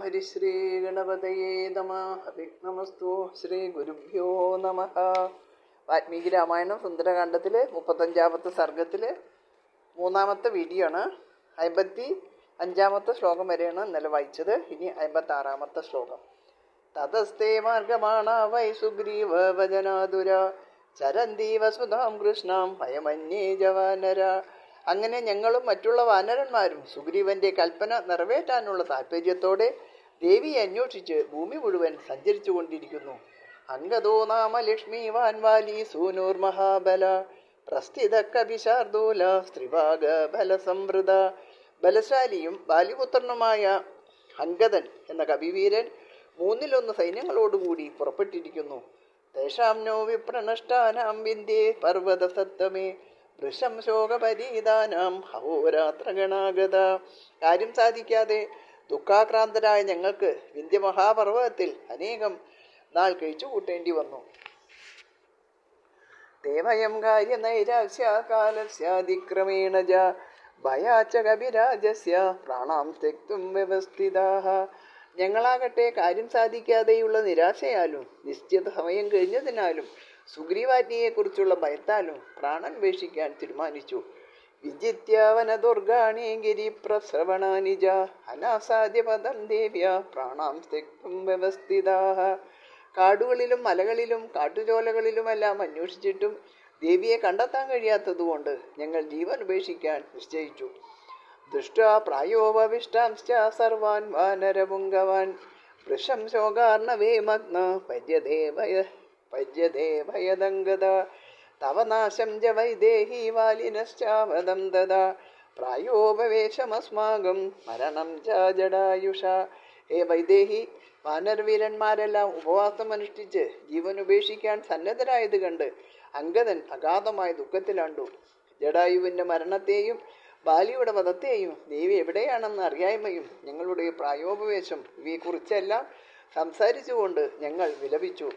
ഹരിശ്രീ ഗണപതയേ നമഃ. വിഘ്നമസ്തു. ശ്രീ ഗുരുഭ്യോ നമഃ. വാൽമീകി രാമായണം സുന്ദരകാണ്ഡത്തിലെ 35ാമത്തെ സർഗത്തിലെ 3ാമത്തെ വീഡിയോ ആണ്. 55ാമത്തെ ശ്ലോകം വരെയാണ് ഇന്നലെ വായിച്ചത്. ഇനി 56ാമത്തെ ശ്ലോകം. തതസ്തേ മാർഗമാണ വൈ സുഗ്രീവ വചനാതുര ചരന്തി വസുധാം കൃഷ്ണാം ഭയമന്യേ ജവാനര. അങ്ങനെ ഞങ്ങളും മറ്റുള്ള വാനരന്മാരും സുഗ്രീവന്റെ കൽപ്പന നിറവേറ്റാനുള്ള താല്പര്യത്തോടെ ദേവിയെ അന്വേഷിച്ച് ഭൂമി മുഴുവൻ സഞ്ചരിച്ചു കൊണ്ടിരിക്കുന്നു. അംഗദോ നാമ ലക്ഷ്മി വാൻവാലി സൂനൂർ മഹാബല പ്രസ്ഥിത കവിശാർദൂല സ്ത്രീഭാഗ ബലസംവൃത. ബലശാലിയും ബാലിപുത്രനുമായ അംഗദൻ എന്ന കവിവീരൻ 1/3 സൈന്യങ്ങളോടുകൂടി പുറപ്പെട്ടിരിക്കുന്നു. തേഷാം നോ വിപ്രണഷ്ടാനാം വിന്ധ്യേ പർവ്വത സത്തമേ വൃഷം ശോകപരീതാനാം ഹോരാത്രഗണാഗത. കാര്യം സാധിക്കാതെ ദുഃഖാക്രാന്തരായ ഞങ്ങൾക്ക് വിന്ധ്യമഹാപർവ്വതത്തിൽ അനേകം നാൾ കഴിച്ചു കൂട്ടേണ്ടി വന്നു. ദേവയം കാര്യനൈരാശ്യാകാലസ്യാതിക്രമേണ ഭയാച്ച കവിരാജസ്യ പ്രാണാം തെക്തും വ്യവസ്ഥിതാഃ. ഞങ്ങളാകട്ടെ കാര്യം സാധിക്കാതെയുള്ള നിരാശയാലും നിശ്ചിത സമയം കഴിഞ്ഞതിനാലും സുഗ്രീവാജ്ഞയെക്കുറിച്ചുള്ള ഭയത്താലും പ്രാണൻ ഉപേക്ഷിക്കാൻ തീരുമാനിച്ചു. വിജിത്യാവനദുർഗാണി ഗിരിപ്രശ്രവണാനി ച അനാസാദ്യപദം ദേവ്യ പ്രാണാം തെക്തും വ്യവസ്ഥിതാഃ. കാടുകളിലും മലകളിലും കാട്ടുചോലകളിലുമെല്ലാം അന്വേഷിച്ചിട്ടും ദേവിയെ കണ്ടെത്താൻ കഴിയാത്തതുകൊണ്ട് ഞങ്ങൾ ജീവൻ ഉപേക്ഷിക്കാൻ നിശ്ചയിച്ചു. ദൃഷ്ട്വാ പ്രായോപവിഷ്ടാംശ്ച സർവാൻ വാനരപുങ്കവാൻ വൃഷം ശോകാർണവേ മഗ്ന പര്യതേ ഭയദംഗത. തവ നാശം ച വൈദേഹി വാലിനശ്ചാവദം ദദാ പ്രായോപവേശമസ്മാകം മരണം ച ജടായുഷ. ഹേ വൈദേഹി, വാനരവീരന്മാരെല്ലാം ഉപവാസം അനുഷ്ഠിച്ച് ജീവൻ ഉപേക്ഷിക്കാൻ സന്നദ്ധരായത് കണ്ട് അംഗദൻ അഗാധമായ ദുഃഖത്തിലാണ്ടു. ജടായുവിൻ്റെ മരണത്തെയും ബാലിയുടെ വധത്തെയും ദേവി എവിടെയാണെന്ന് അറിയായ്മയും ഞങ്ങളുടെ പ്രായോപവേശം ഇവയെക്കുറിച്ചെല്ലാം സംസാരിച്ചുകൊണ്ട് ഞങ്ങൾ വിലപിച്ചു.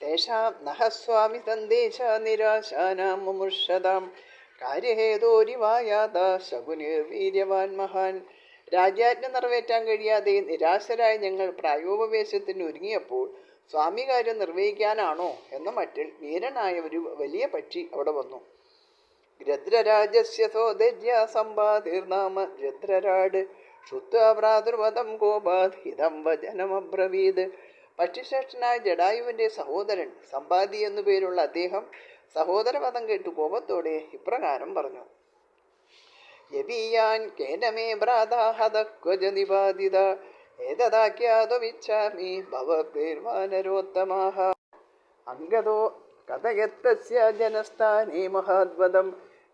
തേഷാം നഹസ്വാമി സന്ദേശ നിരാശാനാം മുമുർഷതാം കാര്യഹേതോരിവായാത ശകുനിർവീര്യവാൻ മഹാൻ. രാജ്യാജ്ഞ നിറവേറ്റാൻ കഴിയാതെ നിരാശരായ ഞങ്ങൾ പ്രായോപവേശത്തിന് ഒരുങ്ങിയപ്പോൾ സ്വാമി കാര്യം നിർവഹിക്കാനാണോ എന്ന മട്ടിൽ വീരനായ ഒരു വലിയ പക്ഷി അവിടെ വന്നു. ഗദ്രരാജസ്യ സോദര്യ സമ്പാതിർനാമ ഗദ്രരാട് ശ്രുത്വാ ഭ്രാതൃവദം കോപാത് ഹിതം വചനമബ്രവീത്. പക്ഷിശ്രേഷ്ഠനായ ജടായുവിൻ്റെ സഹോദരൻ സമ്പാദി എന്നു പേരുള്ള അദ്ദേഹം സഹോദരവധം കേട്ടു കോപത്തോടെ ഇപ്രകാരം പറഞ്ഞു. യവീയാൻ കേനമേ ഭ്രാതാഹതക്വജ നിപാതിത ഏതദാഖ്യാതുമിച്ഛാമി ഭവദ്ഭിർവാനരോത്തമാഃ. അംഗദോ കഥയത്തസ്യ ജനസ്ഥാനേ മഹാദ്വദം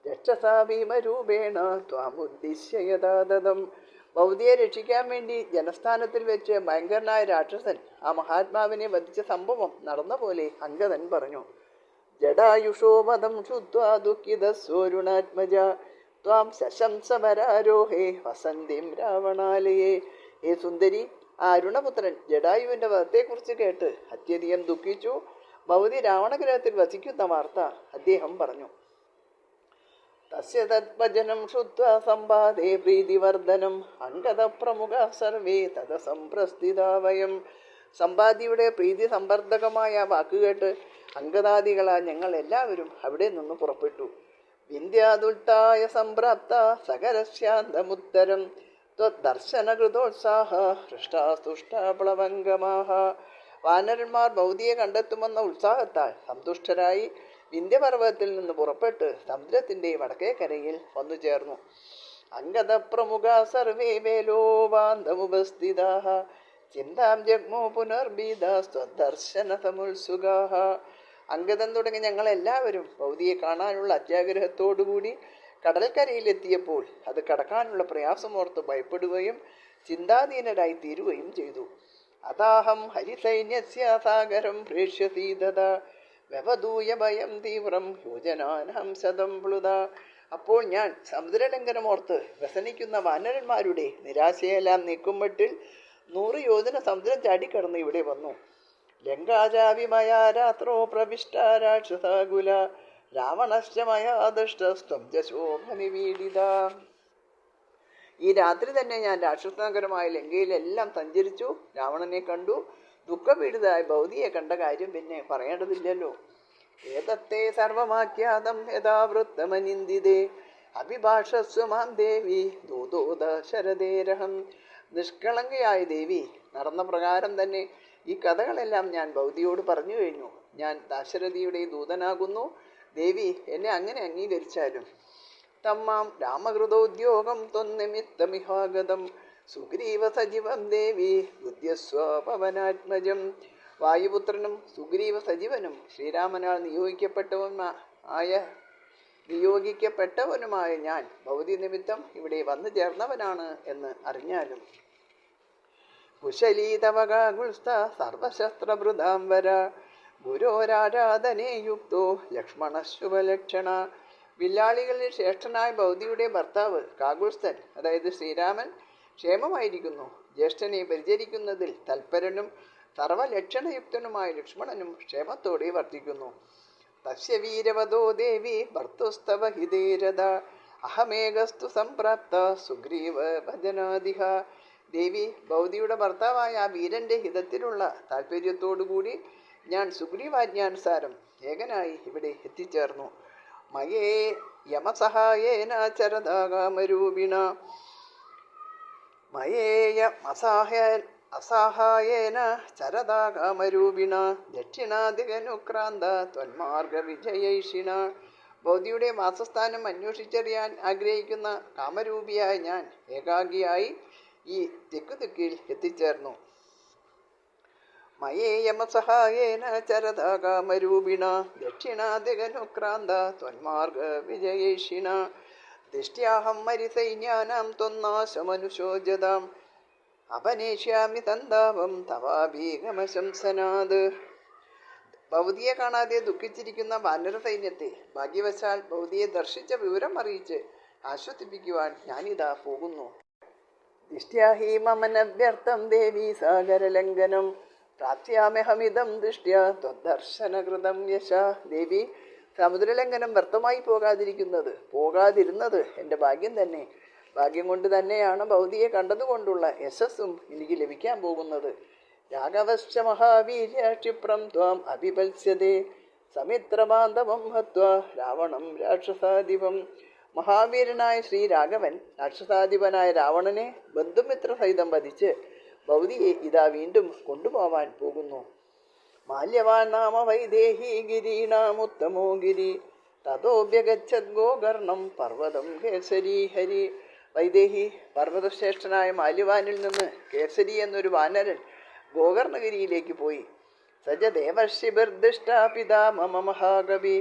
രക്ഷസാ ഭീമരൂപേണ ത്വാമുദ്ദിശ്യ യഥാതഥം. ബൗദ്ധിയെ രക്ഷിക്കാൻ വേണ്ടി ജനസ്ഥാനത്തിൽ വെച്ച് ഭയങ്കരനായ രാക്ഷസൻ ആ മഹാത്മാവിനെ വധിച്ച സംഭവം നടന്ന പോലെ അംഗദൻ പറഞ്ഞു. ജടായുഷോപദം ശുദ്ധ്വാ ദുഃഖിതസ്വരുണാത്മജ ത്വാം ശശംസമരാരോഹേ വസന്തിം രാവണാലയേ. ഹേ സുന്ദരി, ആ അരുണപുത്രൻ ജടായുവിൻ്റെ വധത്തെക്കുറിച്ച് കേട്ട് അത്യധികം ദുഃഖിച്ചു. ഭവതി രാവണഗ്രഹത്തിൽ വസിക്കുന്ന വാർത്ത അദ്ദേഹം പറഞ്ഞു. തസ്യ തദ്ഭജനം ശ്രുത്വാ സമ്പാദേ പ്രീതിവർദ്ധനം അംഗദ പ്രമുഖ സർവേ തദ സംപ്രസ്ഥിതാ വയം. സമ്പാദിയുടെ പ്രീതി സമ്പർദ്ധകമായ വാക്കുകേട്ട് അംഗദാദികളാ ഞങ്ങൾ എല്ലാവരും അവിടെ നിന്ന് പുറപ്പെട്ടു. വിന്ധ്യാദുൽത്തായ സംപ്രാപ്ത സകരശാന്തമുത്തരം ത്വദ്ദർശനകൃതോത്സാഹ ഹൃഷ്ടാസ്തുഷ്ടാപ്ലവംഗമാഃ. വാനരന്മാർ ബൗദ്ധിയെ കണ്ടെത്തുമെന്ന ഉത്സാഹത്താൽ സന്തുഷ്ടരായി വിന്ധ്യപർവ്വതത്തിൽ നിന്ന് പുറപ്പെട്ട് സമുദ്രത്തിൻ്റെ വടക്കേ കരയിൽ വന്നു ചേർന്നു. അംഗദ പ്രമുഖ സർവേ വേലോപാന്തമുപസ്ഥിതാഃ ചിന്താം ജഗ്മോ പുനർബീധാസ്ത്വദ്ദർശന സമുത്സുകാഃ. അംഗദൻ തുടങ്ങി ഞങ്ങളെല്ലാവരും ബൗദ്ധിയെ കാണാനുള്ള അത്യാഗ്രഹത്തോടുകൂടി കടൽക്കരയിലെത്തിയപ്പോൾ അത് കടക്കാനുള്ള പ്രയാസമോർത്ത് ഭയപ്പെടുകയും ചിന്താധീനരായി തീരുകയും ചെയ്തു. അതാഹം ഹരിസൈന്യസ്യ സാഗരം പ്രേക്ഷ്യസീതത വ്യവദൂയ ഭയം തീവ്രം യോജനാനാം ശതം പ്ലുത. അപ്പോൾ ഞാൻ സമുദ്രലംഘനമോർത്ത് വ്യസനിക്കുന്ന വാനരന്മാരുടെ നിരാശയെല്ലാം നീക്കുമട്ടിൽ 100 യോജന സമുദ്രം ചാടിക്കടന്ന് ഇവിടെ വന്നു. ലങ്കാചാവിമയാ രാത്രോ പ്രവിഷ്ട രാക്ഷസാകുല രാവണശ്ച മയാ ദഷ്ടസ്ത്വം ച ശോഭനിപീഡിത. ഈ രാത്രി തന്നെ ഞാൻ രാക്ഷസനഗരമായ ലങ്കയിലെല്ലാം സഞ്ചരിച്ചു, രാവണനെ കണ്ടു. ദുഃഖപീഡിതയായ ഭൗതിയെ കണ്ട കാര്യം പിന്നെ പറയേണ്ടതില്ലല്ലോ. ഏതത്തെ സർവമാഖ്യാതം യഥാവൃത്തമനിന്ദിതേ അഭിഭാഷസ്വ മാം ദേവി ദൂതോദ ശരദേരഹം. നിഷ്കളങ്കയായ ദേവി, നടന്ന പ്രകാരം തന്നെ ഈ കഥകളെല്ലാം ഞാൻ ഭൗതിയോട് പറഞ്ഞു കഴിഞ്ഞു. ഞാൻ ദാശരഥിയുടെ ദൂതനാകുന്നു. ദേവി എന്നെ അങ്ങനെ അംഗീകരിച്ചാലും. തമ്മാം രാമകൃതോദ്യോഗം ത്വന്നിമിത്തമിഹാഗതം സുഗ്രീവ സജീവം ദേവി ബുദ്ധ്യസ്വ പവനാത്മജം. വായുപുത്രനും സുഗ്രീവ സജീവനും ശ്രീരാമനാൽ നിയോഗിക്കപ്പെട്ടവനുമായ ഞാൻ ഭൗതി നിമിത്തം ഇവിടെ വന്നു ചേർന്നവനാണ് എന്ന് അറിഞ്ഞാലും. കുശലീതവകാകുൽസ്ഥ സർവശസ്ത്രഭൃതാംബര ഗുരോരാരാധനേ യുക്തോ ലക്ഷ്മണശുഭലക്ഷണ. വില്ലാളികളിൽ ശ്രേഷ്ഠനായ ഭൗതിയുടെ ഭർത്താവ് കാകുൽസ്ഥൻ, അതായത് ശ്രീരാമൻ, ക്ഷേമമായിരിക്കുന്നു. ജ്യേഷ്ഠനെ പരിചരിക്കുന്നതിൽ തൽപരനും സർവലക്ഷണയുക്തനുമായ ലക്ഷ്മണനും ക്ഷേമത്തോടെ വർത്തിക്കുന്നു. തസ്യ വീരവദോ ദേവി ഭർത്തുസ്തവ ഹിതേരഥ അഹമേകസ്തു സംപ്രാപ്ത സുഗ്രീവ ഭജനാദിഹ. ദേവി, ഭൗതിയുടെ ഭർത്താവായ ആ വീരന്റെ ഹിതത്തിലുള്ള താല്പര്യത്തോടുകൂടി ഞാൻ സുഗ്രീവാജ്ഞാനുസാരം ഏകനായി ഇവിടെ എത്തിച്ചേർന്നു. മയേ യമസഹായേന ചരദാകാമരൂപിണ അസഹായേന ചരദാകാമരൂപിണ ദക്ഷിണാധികനുക്രാന്ത ത്വന്മാർഗ വിജയൈഷിണ. ഭൗതിയുടെ വാസസ്ഥാനം അന്വേഷിച്ചറിയാൻ ആഗ്രഹിക്കുന്ന കാമരൂപിയായ ഞാൻ ഏകാഗിയായി ഈ തെക്കുദിക്കിൽ എത്തിച്ചേർന്നു. മയേ യമസഹായേന ചരദാകാമരൂപിണ ദക്ഷിണാധികനുക്രാന്ത ത്വന്മാർഗ വിജയേഷിണ. ദിഷ്ട്യാഹം മരിസൈന്യാനാം ത്വന്നാശമനുശോചതാം അപനേഷ്യാമി തന്താപം തവാഭീഗമശംസനാത്. ഭൗതിയെ കാണാതെ ദുഃഖിച്ചിരിക്കുന്ന വാനര സൈന്യത്തെ ഭാഗ്യവശാൽ ഭൗതിയെ ദർശിച്ച വിവരം അറിയിച്ച് ആശ്വസിപ്പിക്കുവാൻ ഞാനിതാ പോകുന്നു. ദിഷ്ട്യാഹി മമനവ്യർത്ഥം ദേവി സാഗരലംഘനം പ്രാപ്സ്യാമ്യഹമിതം ദൃഷ്ട്യാ ത്വദ്ദർശനകൃതം യശ. ദേവി, സമുദ്രലംഘനം വ്യർത്ഥമായി പോകാതിരുന്നത് എൻ്റെ ഭാഗ്യം തന്നെ. ഭാഗ്യം കൊണ്ട് തന്നെയാണ് ഭൗതിയെ കണ്ടതുകൊണ്ടുള്ള യശസ്സും എനിക്ക് ലഭിക്കാൻ പോകുന്നത്. രാഘവശ്ച മഹാവീര്യ ക്ഷിപ്രം ത്വാം അഭിപത്സ്യതേ സമിത്രബാന്ധവം ഹത്വാ രാവണം രാക്ഷസാധിപം. മഹാവീരനായ ശ്രീരാഘവൻ രാക്ഷസാധിപനായ രാവണനെ ബന്ധുമിത്ര സഹിതം വധിച്ച് ഭൗതിയെ ഇതാ വീണ്ടും കൊണ്ടുപോവാൻ പോകുന്നു. മാല്യവാൻ നാമ വൈദേഹി ഗിരീണാമുത്തമോ ഗിരി തതോഭ്യഗച്ഛത് ഗോകർണം പർവ്വതം കേസരി ഹരി. വൈദേഹി, പർവ്വതശ്രേഷ്ഠനായ മാല്യവാനിൽ നിന്ന് കേസരി എന്നൊരു വാനരൻ ഗോകർണഗിരിയിലേക്ക് പോയി. സജ ദേവർഷിഭിർദിഷ്ടാ പിതാ മമ മഹാകവി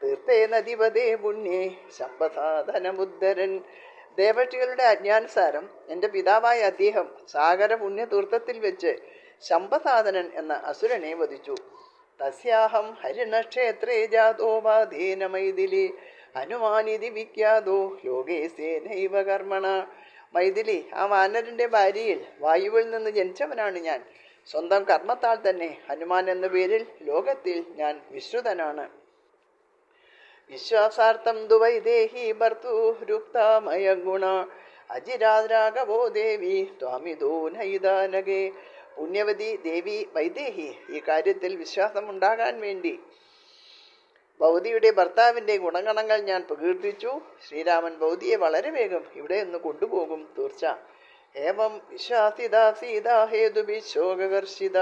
തീർത്ഥേ നദിപതേ പുണ്യേ ശമ്പസാധനമുദ്ധരൻ. ദേവട്ടികളുടെ ആജ്ഞാനുസാരം എൻ്റെ പിതാവായ അദ്ദേഹം സാഗര പുണ്യതീർത്ഥത്തിൽ വെച്ച് ശമ്പസാധനൻ എന്ന അസുരനെ വധിച്ചു. തസ്യാഹം ഹരിണക്ഷേത്രേ ജാതോ ബാധേന മൈഥിലി ഹനുമാനിധി വിഖ്യാതോ ലോകേസേനൈവ കർമ്മണ. മൈഥിലി, ആ വാനരൻ്റെ ഭാര്യയിൽ വായുവിൽ നിന്ന് ജനിച്ചവനാണ് ഞാൻ. സ്വന്തം കർമ്മത്താൽ തന്നെ ഹനുമാൻ എന്ന പേരിൽ ലോകത്തിൽ ഞാൻ വിശ്രുതനാണ്. വിശ്വാസാർത്ഥം ദുവൈദേഹി ഭർത്തൂരുക്താമയ ഗുണ അജിരാദ്രാഘവോ ദേവി ത്വാമിതോ നൈദാനകേ. പുണ്യവതി ദേവി വൈദേഹി, ഈ കാര്യത്തിൽ വിശ്വാസമുണ്ടാകാൻ വേണ്ടി ഭൗതിയുടെ ഭർത്താവിൻ്റെ ഗുണഗണങ്ങൾ ഞാൻ പ്രകീർത്തിച്ചു. ശ്രീരാമൻ ഭൗതിയെ വളരെ വേഗം ഇവിടെ നിന്ന് കൊണ്ടുപോകും തീർച്ച. ഏവം വിശ്വാസിത സീത ഹേതുഭിശോകർഷിത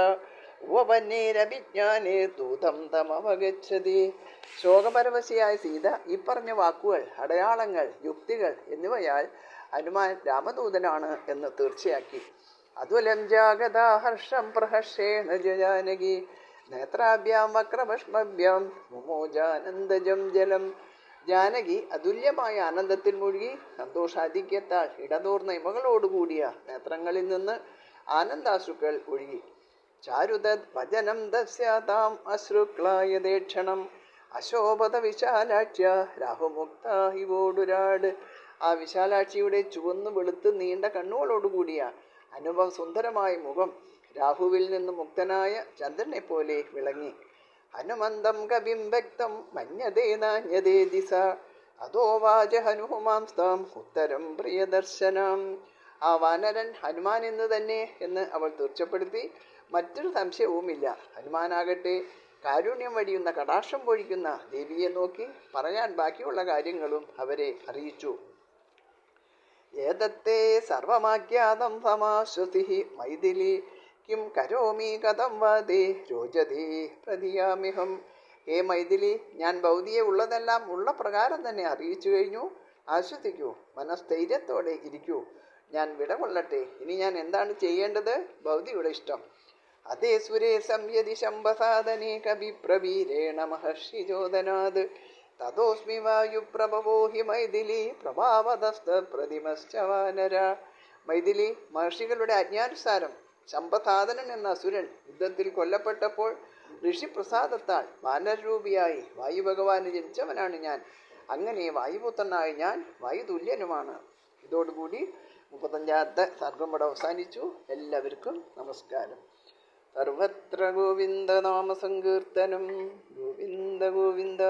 ഉപപന്നേരഭിജ്ഞാനേ ദൂതം തമവഗച്ഛതി. ശോകപരവശിയായ സീത ഈ പറഞ്ഞ വാക്കുകൾ, അടയാളങ്ങൾ, യുക്തികൾ എന്നിവയാൽ ഹനുമാൻ രാമദൂതനാണ് എന്ന് തീർച്ചയാക്കി. അതുലം ജാഗതാ ഹർഷം പ്രഹർഷേണ ജാനകി നേത്രാഭ്യാം വക്രഭഷ്മഭ്യാം മുമോജാനന്ദജം ജലം. ജാനകി അതുല്യമായ ആനന്ദത്തിൽ മുഴുകി സന്തോഷാധിക്യത്താൽ ഇടതൂർന്ന ഇമകളോടുകൂടിയ നേത്രങ്ങളിൽ നിന്ന് ആനന്ദാശ്രുക്കൾ ഒഴുകി. ചാരുതത് വചനം ദസ്യാതാം അശ്രുക്ലായതേക്ഷണം അശോഭത വിശാലാക്ഷ്യ രാഹുമുക്ത ഇവോടുരാട്. ആ വിശാലാക്ഷിയുടെ ചുവന്നു വെളുത്ത് നീണ്ട കണ്ണുകളോടുകൂടിയ അനുപം സുന്ദരമായ മുഖം രാഹുവിൽ നിന്ന് മുക്തനായ ചന്ദ്രനെ പോലെ വിളങ്ങി. ഹനുമന്തം കവിം വ്യക്തം മഞ്ഞതേ നാഞ്ഞതേ ദിശ. അതോ വാച ഹനുമാംസ്താം ഉത്തരം പ്രിയദർശനം. ആ വാനരൻ ഹനുമാൻ എന്ന് തന്നെ എന്ന് അവൾ തീർച്ചപ്പെടുത്തി. മറ്റൊരു സംശയവുമില്ല. ഹനുമാനാകട്ടെ കാരുണ്യം വടിയുന്ന കടാക്ഷം പൊഴിക്കുന്ന ദേവിയെ നോക്കി പറയാൻ ബാക്കിയുള്ള കാര്യങ്ങളും അവരെ അറിയിച്ചു. ഏതത്തെ സർവമാജ്ഞാതം സമാശ്വസി മൈഥിലി കിം കരോമി കഥം വാദേ രോചതേ പ്രതിയാമിഹം. ഹേ മൈഥിലി, ഞാൻ ഭൗതിയെ ഉള്ളതെല്ലാം ഉള്ള പ്രകാരം തന്നെ അറിയിച്ചു കഴിഞ്ഞു. ആശ്വസിക്കൂ, മനസ്ഥൈര്യത്തോടെ ഇരിക്കൂ. ഞാൻ വിടകൊള്ളട്ടെ. ഇനി ഞാൻ എന്താണ് ചെയ്യേണ്ടത്? ഭൗതിയുടെ ഇഷ്ടം. അതേ സുരേ സംയതി ശംഭസാദനേ കവിപ്രവീരേണ മഹർഷിചോദനാത് തതോസ്മി വായുപ്രഭവോ ഹി മൈഥിലി പ്രഭാവതസ്ത പ്രതിമശ്ച വാനര. മൈഥിലി, മഹർഷികളുടെ ആജ്ഞാനുസാരം ശംഭസാദനൻ എന്ന അസുരൻ യുദ്ധത്തിൽ കൊല്ലപ്പെട്ടപ്പോൾ ഋഷിപ്രസാദത്താൽ വാനരൂപിയായി വായുഭഗവാന് ജനിച്ചവനാണ് ഞാൻ. അങ്ങനെ വായുപുത്രനായ ഞാൻ വായുതുല്യനുമാണ്. ഇതോടുകൂടി 35ാമത്തെ സർഗം ഇവിടെ അവസാനിച്ചു. എല്ലാവർക്കും നമസ്കാരം. സർവത്ര ഗോവിന്ദ നാമ സങ്കീർത്തനം. ഗോവിന്ദ ഗോവിന്ദ.